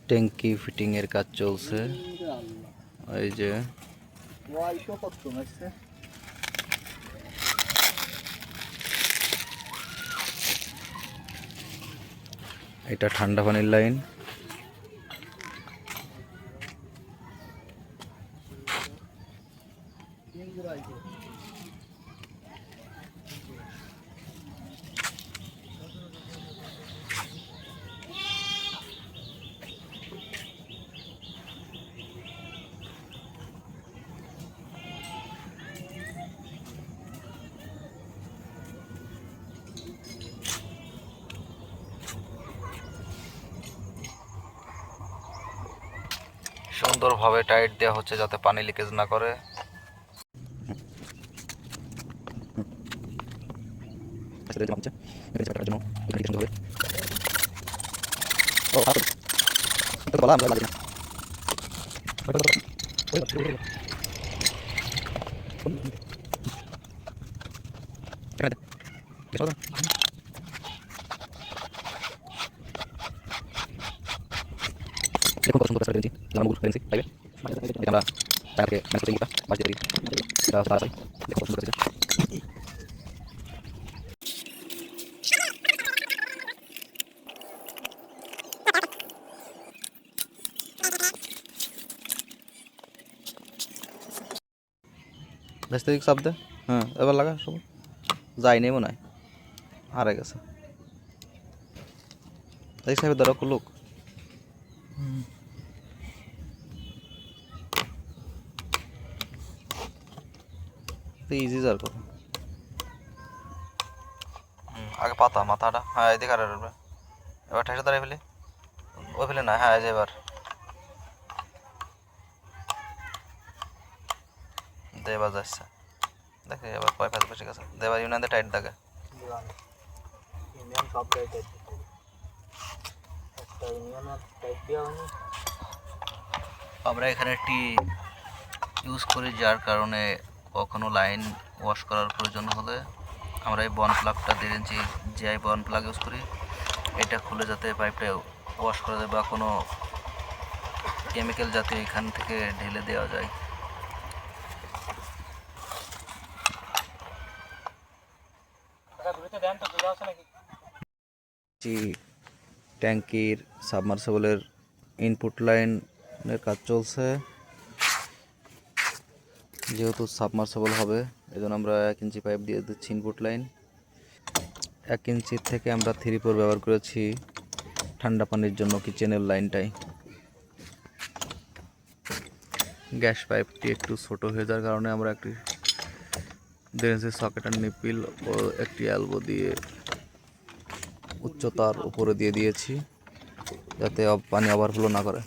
ট্যাঙ্কি ফিটিং এর কাজ চলছে। এই যে এটা ঠান্ডা পানির লাইন। সুন্দরভাবে টাইট দেওয়া হচ্ছে যাতে পানি লিকেজ না করে। দেখুন কত সুন্দর পেছনে জামাগুলো ফেন্সি পাইবে আমরা তাকে ম্যানেজ করতে বাস দিয়ে দিই এটা তারা চাই দেখুন কত সুন্দর পেছনে ভেস্তে দিক চাপ দে। হ্যাঁ এবার লাগা সব যায়নি মনে হয়, হারে গেছে। এই সাহেবের দ্বারা কুলুক ইজি যার কথা। আগে পাতা মাথাটা, হ্যাঁ এদিকে আর এবার ঠেসে দাঁড়াই ফেলি, ওই ফেলে না, হ্যাঁ এবার দেবার যাচ্ছে দেখে এবার কয় ফেস বেশি গেছে, দেবার ইউনিয়ন টাইট থাকে। আমরা এখানে একটি ইউজ করি যার কারণে কখনো লাইন ওয়াশ করার প্রয়োজন হলে আমরা এই বন প্লাগটা 1.5 ইঞ্চি জিআই বন প্লাগ ইউজ করি। এটা খুলে যাতে পাইপটা ওয়াশ করা যায় বা কোনো কেমিক্যাল জাতীয় এখান থেকে ঢেলে দেওয়া যায়। ট্যাঙ্কির সাবমার্সিবলের ইনপুট লাইনের কাজ চলছে। যেহেতু সাবমার্সিবল হবে এজন্য আমরা 1 ইঞ্চি পাইপ দিয়ে দিচ্ছি ইনপুট লাইন। 1 ইঞ্চির থেকে আমরা 3/4 ব্যবহার করেছি ঠান্ডা পানির জন্য কিচেনের লাইনটাই। গ্যাস পাইপটি একটু ছোট হয়ে যাওয়ার কারণে আমরা একটি 1.5 ইঞ্চি সকেট আর নিপিল ও একটি এলবো দিয়ে উচ্চতার উপরে দিয়ে দিয়েছি যাতে পানি ওভারফ্লো না করে।